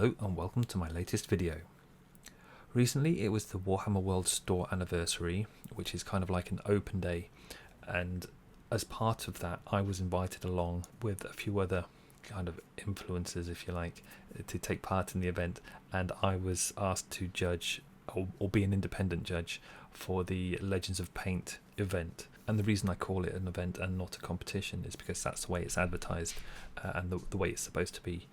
Hello and welcome to my latest video. Recently it was the Warhammer World Store Anniversary, which is kind of like an open day, and as part of that I was invited along with a few other kind of influencers, if you like, to take part in the event, and I was asked to judge or be an independent judge for the Legends of Paint event. And the reason I call it an event and not a competition is because that's the way it's advertised, and the way it's supposed to be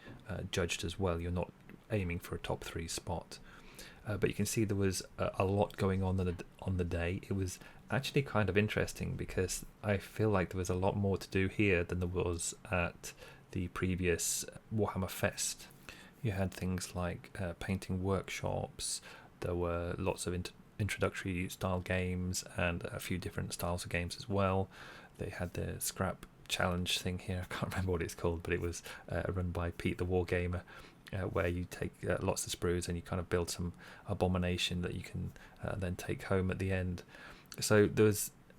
judged as well. You're not aiming for a top 3 spot. But you can see there was a lot going on the day. It was actually kind of interesting because I feel like there was a lot more to do here than there was at the previous Warhammer Fest. You had things like painting workshops. There were lots of introductory style games and a few different styles of games as well. They had the scrap challenge thing here. I can't remember what it's called, but it was run by Pete the Wargamer, where you take lots of sprues and you kind of build some abomination that you can then take home at the end. So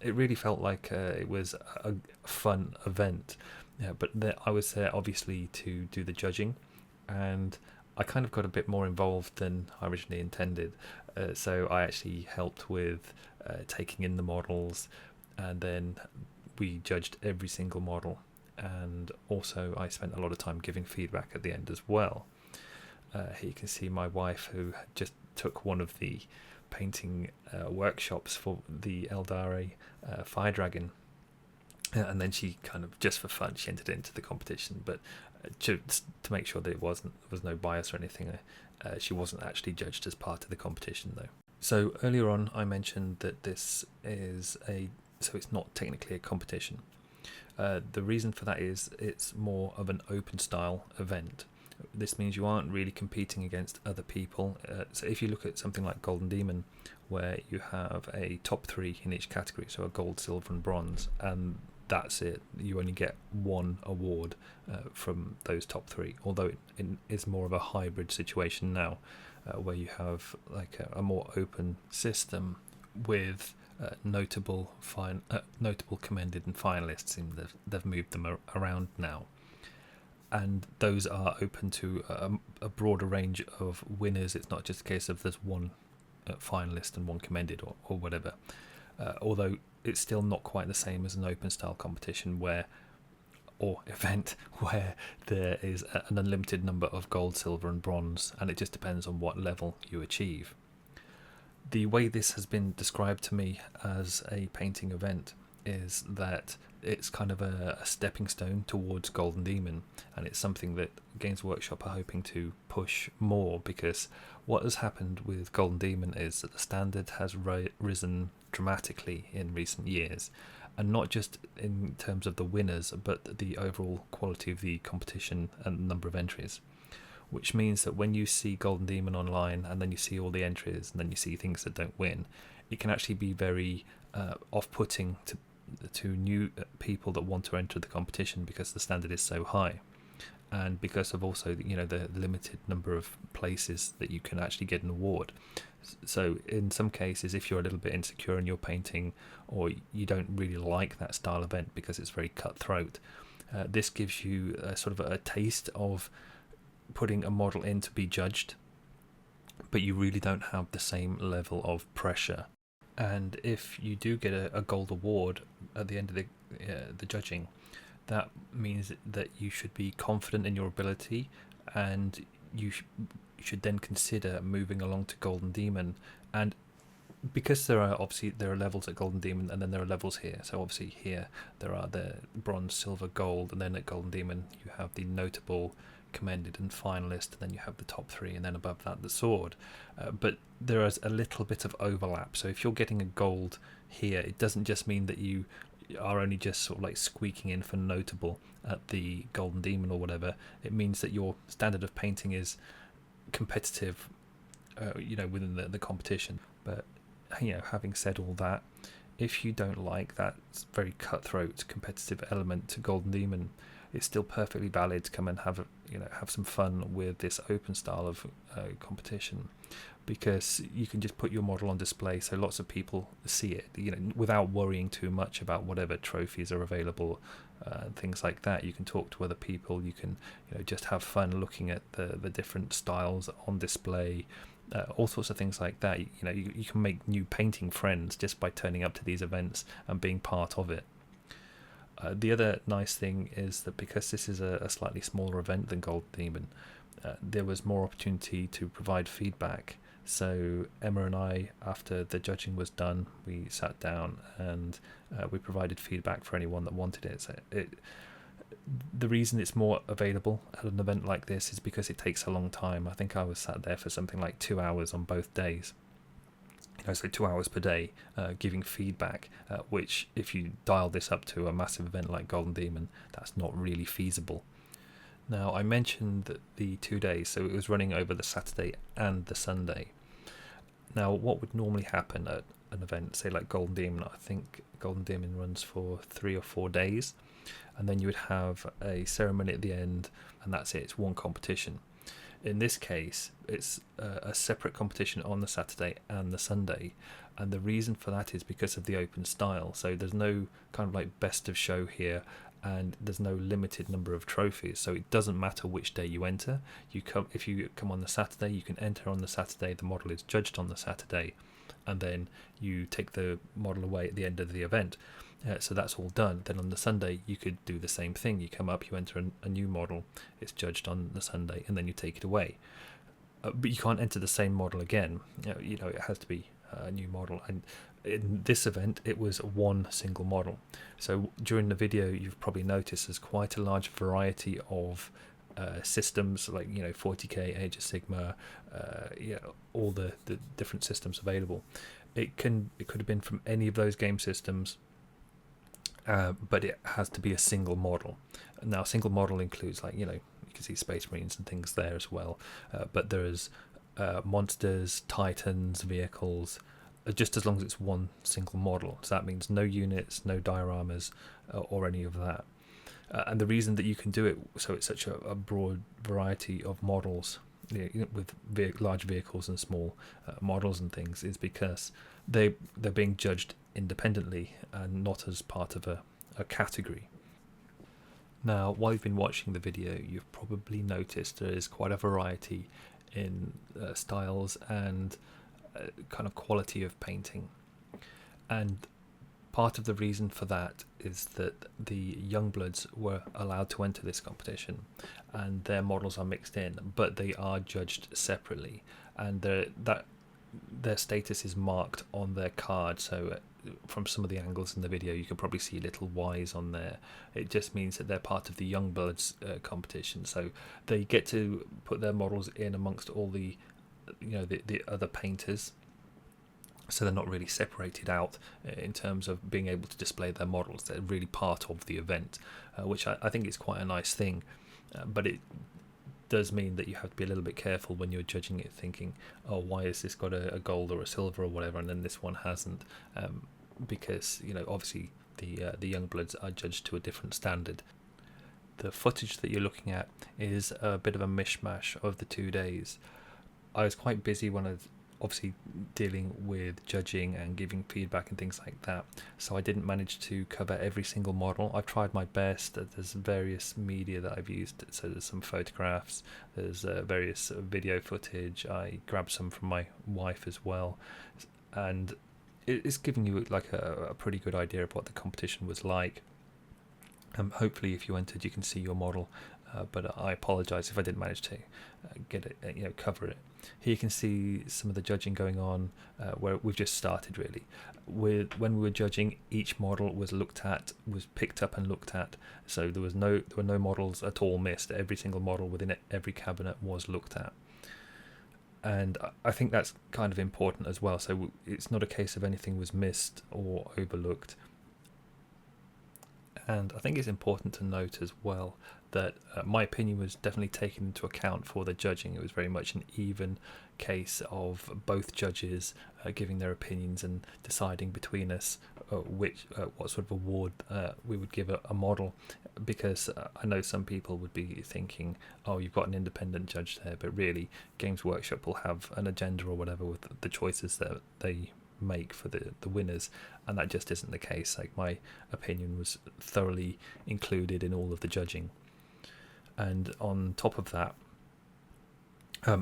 it really felt like it was a fun event. But I was there obviously to do the judging, and I kind of got a bit more involved than I originally intended. So I actually helped with taking in the models, and then we judged every single model, and also I spent a lot of time giving feedback at the end as well. Here you can see my wife, who just took one of the painting workshops for the Eldari Fire Dragon, and then she kind of, just for fun, she entered into the competition, but to make sure that there was no bias or anything, she wasn't actually judged as part of the competition though. So earlier on I mentioned that this is so it's not technically a competition. The reason for that is it's more of an open style event. This means you aren't really competing against other people. So if you look at something like Golden Demon, where you have a top 3 in each category, so a gold, silver and bronze, and that's it. You only get one award from those top 3, although it is more of a hybrid situation now, where you have like a more open system with notable, commended and finalists. They've moved them around now, and those are open to a broader range of winners. It's not just a case of there's one finalist and one commended or whatever, although it's still not quite the same as an open style competition or event where there is an unlimited number of gold, silver and bronze, and it just depends on what level you achieve. The way this has been described to me as a painting event is that it's kind of a stepping stone towards Golden Demon, and it's something that Games Workshop are hoping to push more, because what has happened with Golden Demon is that the standard has risen dramatically in recent years, and not just in terms of the winners, but the overall quality of the competition and the number of entries, which means that when you see Golden Demon online and then you see all the entries and then you see things that don't win, it can actually be very off-putting to new people that want to enter the competition, because the standard is so high, and because of also the limited number of places that you can actually get an award. So in some cases, if you're a little bit insecure in your painting, or you don't really like that style event because it's very cutthroat, this gives you sort of a taste of putting a model in to be judged, but you really don't have the same level of pressure. And if you do get a gold award at the end of the judging, that means that you should be confident in your ability, and you should then consider moving along to Golden Demon. And because there are levels at Golden Demon, and then there are levels here. So obviously here there are the bronze, silver, gold, and then at Golden Demon you have the notable, commended and finalist, and then you have the top 3, and then above that the sword. But there is a little bit of overlap, so if you're getting a gold here, it doesn't just mean that you are only just sort of like squeaking in for notable at the Golden Demon or whatever. It means that your standard of painting is competitive within the competition. But having said all that, if you don't like that very cutthroat competitive element to Golden Demon, it's still perfectly valid to come and have have some fun with this open style of competition, because you can just put your model on display so lots of people see it, without worrying too much about whatever trophies are available and things like that. You can talk to other people, you can just have fun looking at the different styles on display, all sorts of things like that. You can make new painting friends just by turning up to these events and being part of it. The other nice thing is that because this is a slightly smaller event than Golden Demon, there was more opportunity to provide feedback. So Emma and I, after the judging was done, we sat down and we provided feedback for anyone that wanted it. So the reason it's more available at an event like this is because it takes a long time. I think I was sat there for something like 2 hours on both days. So 2 hours per day giving feedback, which if you dial this up to a massive event like Golden Demon, that's not really feasible. Now, I mentioned that the 2 days, so it was running over the Saturday and the Sunday. Now, what would normally happen at an event, say like Golden Demon, I think Golden Demon runs for 3 or 4 days, and then you would have a ceremony at the end, and that's it, it's one competition. In this case, it's a separate competition on the Saturday and the Sunday, and the reason for that is because of the open style. So there's no kind of like best of show here, and there's no limited number of trophies, so it doesn't matter which day you enter. If you come on the Saturday, you can enter on the Saturday, the model is judged on the Saturday, and then you take the model away at the end of the event. So that's all done. Then on the Sunday you could do the same thing. You come up, you enter a new model, it's judged on the Sunday, and then you take it away. But you can't enter the same model again. It has to be a new model, and in this event it was one single model. So during the video you've probably noticed there's quite a large variety of systems, like 40k, Age of Sigma, all the different systems available. It could have been from any of those game systems, but it has to be a single model. Now, a single model includes, you can see Space Marines and things there as well, but there's monsters, titans, vehicles, just as long as it's one single model. So that means no units, no dioramas, or any of that. And the reason that you can do it, so it's such a broad variety of models, with large vehicles and small models and things, is because they're being judged independently and not as part of a category. Now, while you've been watching the video, you've probably noticed there is quite a variety in styles and kind of quality of painting. And part of the reason for that is that the Youngbloods were allowed to enter this competition, and their models are mixed in, but they are judged separately, and their status is marked on their card. So from some of the angles in the video you can probably see little Y's on there. It just means that they're part of the Youngbloods competition, so they get to put their models in amongst all the the other painters, so they're not really separated out in terms of being able to display their models. They're really part of the event, which I think is quite a nice thing, but it does mean that you have to be a little bit careful when you're judging it, thinking, oh, why has this got a gold or a silver or whatever, and then this one hasn't, because obviously the Youngbloods are judged to a different standard. The footage that you're looking at is a bit of a mishmash of the 2 days. I was quite busy when I was obviously dealing with judging and giving feedback and things like that, so I didn't manage to cover every single model. I've tried my best. There's various media that I've used, so there's some photographs, there's various video footage. I grabbed some from my wife as well, and it's giving you like a pretty good idea of what the competition was like. Hopefully if you entered you can see your model, but I apologise if I didn't manage to get it, cover it. Here you can see some of the judging going on, where we've just started really. When we were judging, each model was picked up and looked at, so there were no models at all missed. Every single model within every cabinet was looked at, and I think that's kind of important as well. So it's not a case of anything was missed or overlooked. And I think it's important to note as well that my opinion was definitely taken into account for the judging. It was very much an even case of both judges giving their opinions and deciding between us what sort of award we would give a model, because I know some people would be thinking, oh, you've got an independent judge there, but really Games Workshop will have an agenda or whatever with the choices that they make for the winners, and that just isn't the case. Like, my opinion was thoroughly included in all of the judging, and on top of that,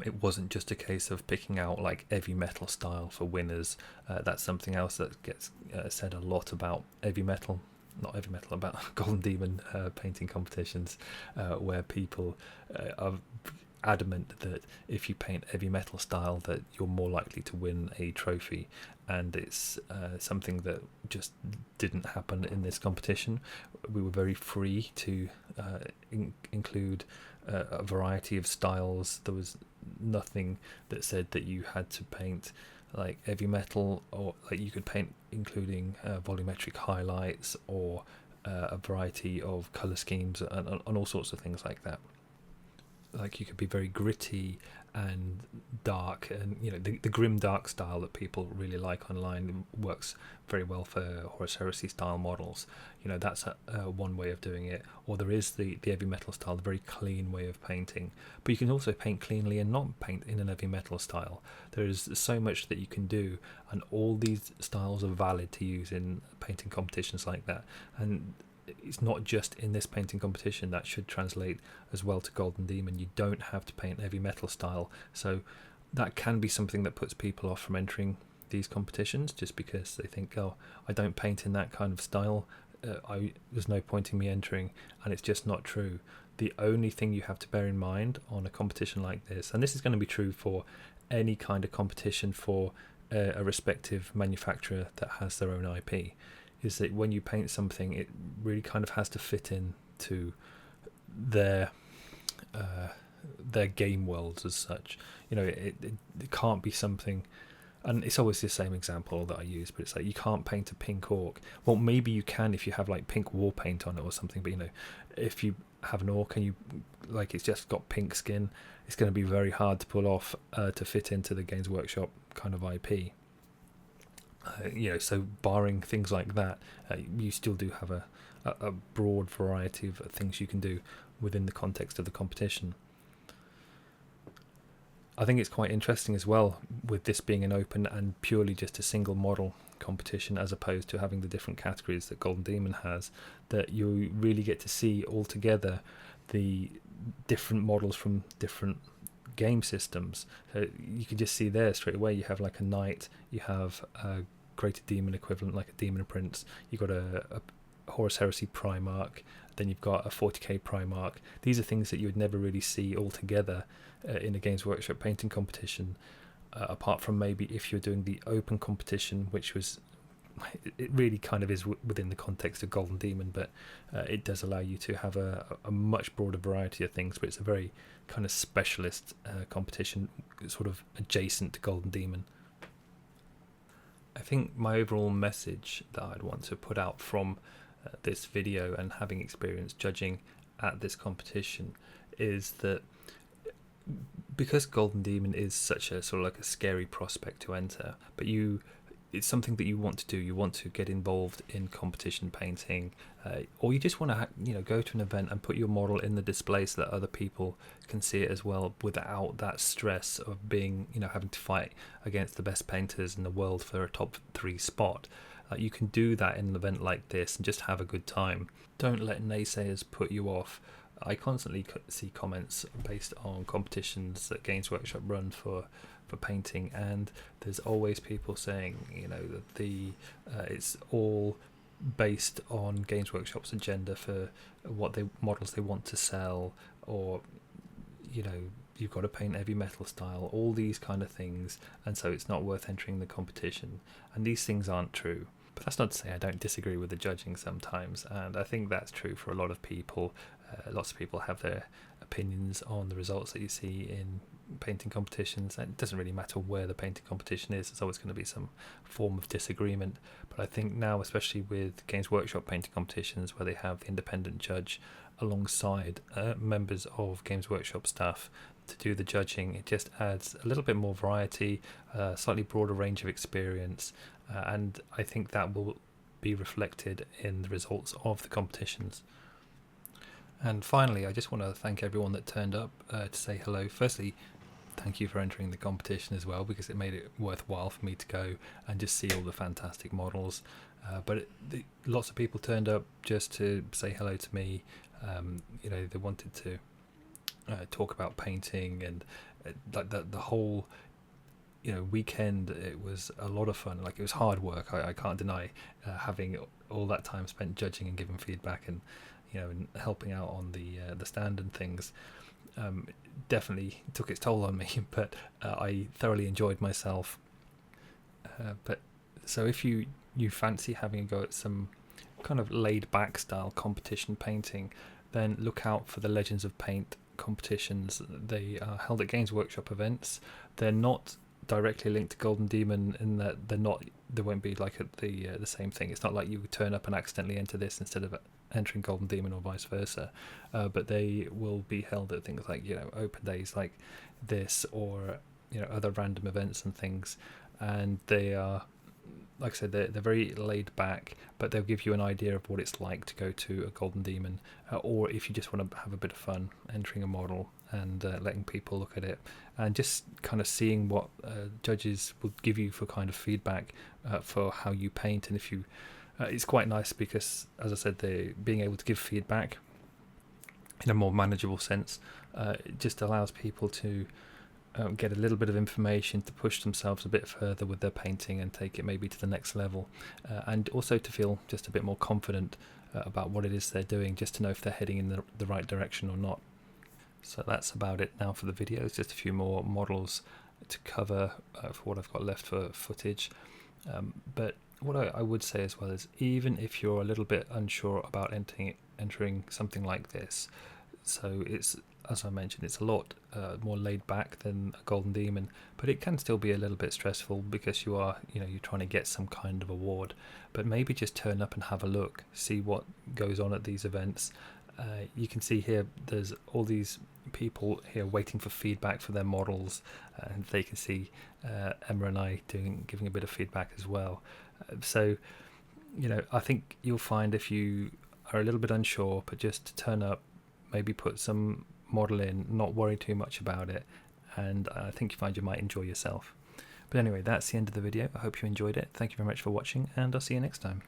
it wasn't just a case of picking out like heavy metal style for winners. That's something else that gets said a lot about about Golden Demon painting competitions, where people are adamant that if you paint heavy metal style that you're more likely to win a trophy, and it's something that just didn't happen in this competition. We were very free to include a variety of styles. There was nothing that said that you had to paint like heavy metal, or like you could paint including volumetric highlights, or a variety of color schemes, and all sorts of things like that. Like, you could be very gritty and dark, and the grim dark style that people really like online works very well for Horus Heresy style models. That's one way of doing it. Or there is the heavy metal style, the very clean way of painting, but you can also paint cleanly and not paint in an heavy metal style. There's so much that you can do, and all these styles are valid to use in painting competitions like that. And it's not just in this painting competition. That should translate as well to Golden Demon. You don't have to paint heavy metal style, so that can be something that puts people off from entering these competitions, just because they think, oh, I don't paint in that kind of style, there's no point in me entering. And it's just not true. The only thing you have to bear in mind on a competition like this, and this is going to be true for any kind of competition for a respective manufacturer that has their own IP, is that when you paint something, it really kind of has to fit in to their game worlds as such. It can't be something, and it's always the same example that I use, but it's like, you can't paint a pink orc. Well, maybe you can if you have like pink war paint on it or something, but if you have an orc and you like it's just got pink skin, it's going to be very hard to pull off to fit into the Games Workshop kind of IP. So barring things like that, you still do have a broad variety of things you can do within the context of the competition. I think it's quite interesting as well, with this being an open and purely just a single model competition, as opposed to having the different categories that Golden Demon has, that you really get to see all together the different models from different game systems. So you can just see there straight away, you have like a knight, you have a greater demon equivalent like a demon prince, you've got a Horus Heresy Primarch, then you've got a 40k Primarch. These are things that you would never really see all together in a Games Workshop painting competition, apart from maybe if you're doing the open competition, which was, it really kind of is within the context of Golden Demon, but it does allow you to have a much broader variety of things, but it's a very kind of specialist competition, sort of adjacent to Golden Demon. I think my overall message that I'd want to put out from this video, and having experience judging at this competition, is that because Golden Demon is such a sort of like a scary prospect to enter, but it's something that you want to do. You want to get involved in competition painting, or you just want to go to an event and put your model in the display so that other people can see it as well, without that stress of being having to fight against the best painters in the world for a top 3 spot. You can do that in an event like this and just have a good time. Don't let naysayers put you off. I constantly see comments based on competitions that Games Workshop run for painting, and there's always people saying that it's all based on Games Workshop's agenda for what models they want to sell, or you've got to paint heavy metal style, all these kind of things, and so it's not worth entering the competition. And these things aren't true. But that's not to say I don't disagree with the judging sometimes, and I think that's true for a lot of people. Lots of people have their opinions on the results that you see in painting competitions, and it doesn't really matter where the painting competition is, there's always going to be some form of disagreement. But I think now, especially with Games Workshop painting competitions, where they have the independent judge alongside members of Games Workshop staff to do the judging, it just adds a little bit more variety, slightly broader range of experience, and I think that will be reflected in the results of the competitions. And finally, I just want to thank everyone that turned up to say hello. Firstly, thank you for entering the competition as well, because it made it worthwhile for me to go and just see all the fantastic models. Lots of people turned up just to say hello to me. They wanted to talk about painting, and like the whole weekend. It was a lot of fun. Like, it was hard work. I can't deny having all that time spent judging and giving feedback, and and helping out on the stand and things. Definitely took its toll on me, but I thoroughly enjoyed myself. So if you fancy having a go at some kind of laid back style competition painting, then look out for the Legends of Paint competitions. They are held at Games Workshop events. They're not directly linked to Golden Demon in that they won't be like the same thing. It's not like you would turn up and accidentally enter this instead of entering Golden Demon, or vice versa, but they will be held at things like open days like this, or other random events and things. And they are, like I said, they're very laid back, but they'll give you an idea of what it's like to go to a Golden Demon, or if you just want to have a bit of fun entering a model and letting people look at it, and just kind of seeing what judges will give you for kind of feedback for how you paint. And if you it's quite nice because, as I said, they being able to give feedback in a more manageable sense, it just allows people to get a little bit of information to push themselves a bit further with their painting and take it maybe to the next level, and also to feel just a bit more confident about what it is they're doing, just to know if they're heading in the right direction or not. So that's about it now for the video. It's just a few more models to cover for what I've got left for footage. But what I would say as well is, even if you're a little bit unsure about entering something like this, so it's, as I mentioned, it's a lot more laid back than a Golden Demon, but it can still be a little bit stressful because you're trying to get some kind of award. But maybe just turn up and have a look, see what goes on at these events. You can see here there's all these people here waiting for feedback for their models, and they can see Emma and I giving a bit of feedback as well. So I think you'll find, if you are a little bit unsure, but just turn up, maybe put some model in, not worry too much about it, and I think you might enjoy yourself. But anyway, that's the end of the video. I hope you enjoyed it. Thank you very much for watching, and I'll see you next time.